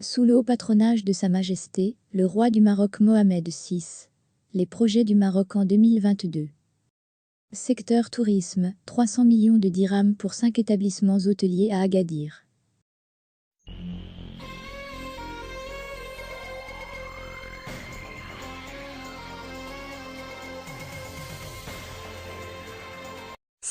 Sous le haut patronage de Sa Majesté, le roi du Maroc Mohamed VI. Les projets du Maroc en 2022. Secteur tourisme, 300 millions de dirhams pour 5 établissements hôteliers à Agadir.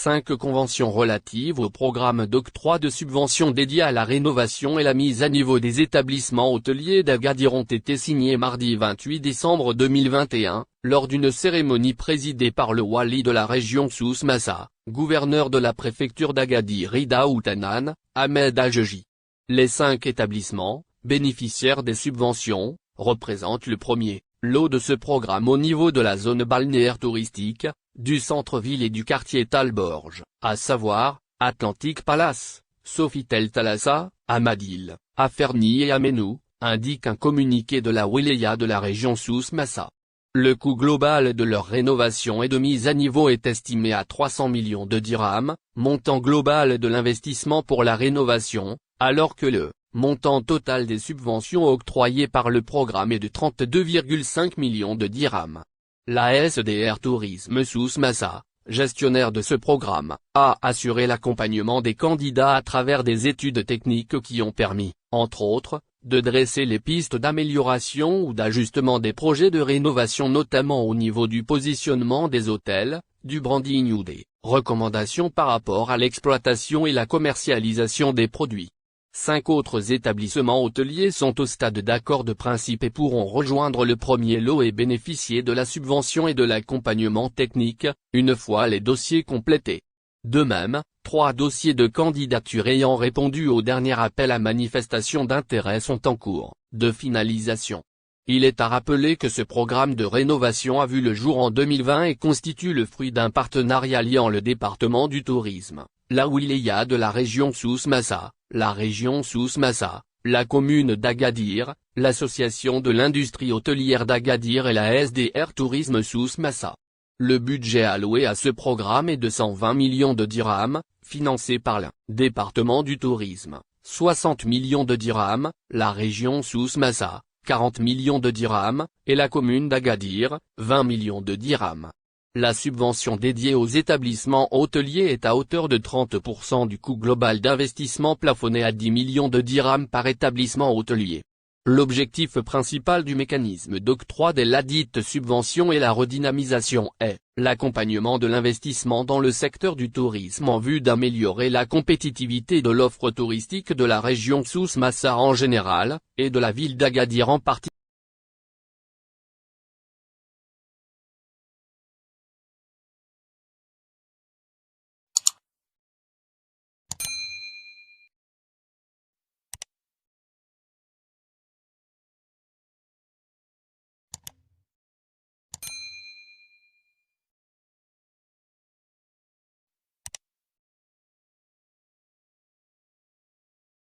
Cinq conventions relatives au programme d'octroi de subventions dédiées à la rénovation et la mise à niveau des établissements hôteliers d'Agadir ont été signées mardi 28 décembre 2021, lors d'une cérémonie présidée par le wali de la région Souss Massa, gouverneur de la préfecture d'Agadir Ida Outanan, Ahmed Ajeji. Les 5 établissements, bénéficiaires des subventions, représentent le premier lot de ce programme au niveau de la zone balnéaire touristique, du centre-ville et du quartier Talborge, à savoir, Atlantic Palace, Sofitel Thalassa, Ahmadil, Aferni et Amenou, indique un communiqué de la wilaya de la région Souss Massa. Le coût global de leur rénovation et de mise à niveau est estimé à 300 millions de dirhams, montant global de l'investissement pour la rénovation, alors que le montant total des subventions octroyées par le programme est de 32,5 millions de dirhams. La SDR Tourisme Souss Massa, gestionnaire de ce programme, a assuré l'accompagnement des candidats à travers des études techniques qui ont permis, entre autres, de dresser les pistes d'amélioration ou d'ajustement des projets de rénovation notamment au niveau du positionnement des hôtels, du branding ou des recommandations par rapport à l'exploitation et la commercialisation des produits. 5 autres établissements hôteliers sont au stade d'accord de principe et pourront rejoindre le premier lot et bénéficier de la subvention et de l'accompagnement technique, une fois les dossiers complétés. De même, 3 dossiers de candidature ayant répondu au dernier appel à manifestation d'intérêt sont en cours de finalisation. Il est à rappeler que ce programme de rénovation a vu le jour en 2020 et constitue le fruit d'un partenariat liant le département du tourisme, la wilaya de la région Souss Massa, la région Souss Massa, la commune d'Agadir, l'association de l'industrie hôtelière d'Agadir et la SDR Tourisme Souss Massa. Le budget alloué à ce programme est de 120 millions de dirhams, financé par le département du tourisme, 60 millions de dirhams, la région Souss Massa, 40 millions de dirhams, et la commune d'Agadir, 20 millions de dirhams. La subvention dédiée aux établissements hôteliers est à hauteur de 30% du coût global d'investissement plafonné à 10 millions de dirhams par établissement hôtelier. L'objectif principal du mécanisme d'octroi de ladite subvention et la redynamisation est l'accompagnement de l'investissement dans le secteur du tourisme en vue d'améliorer la compétitivité de l'offre touristique de la région Souss Massa en général, et de la ville d'Agadir en particulier.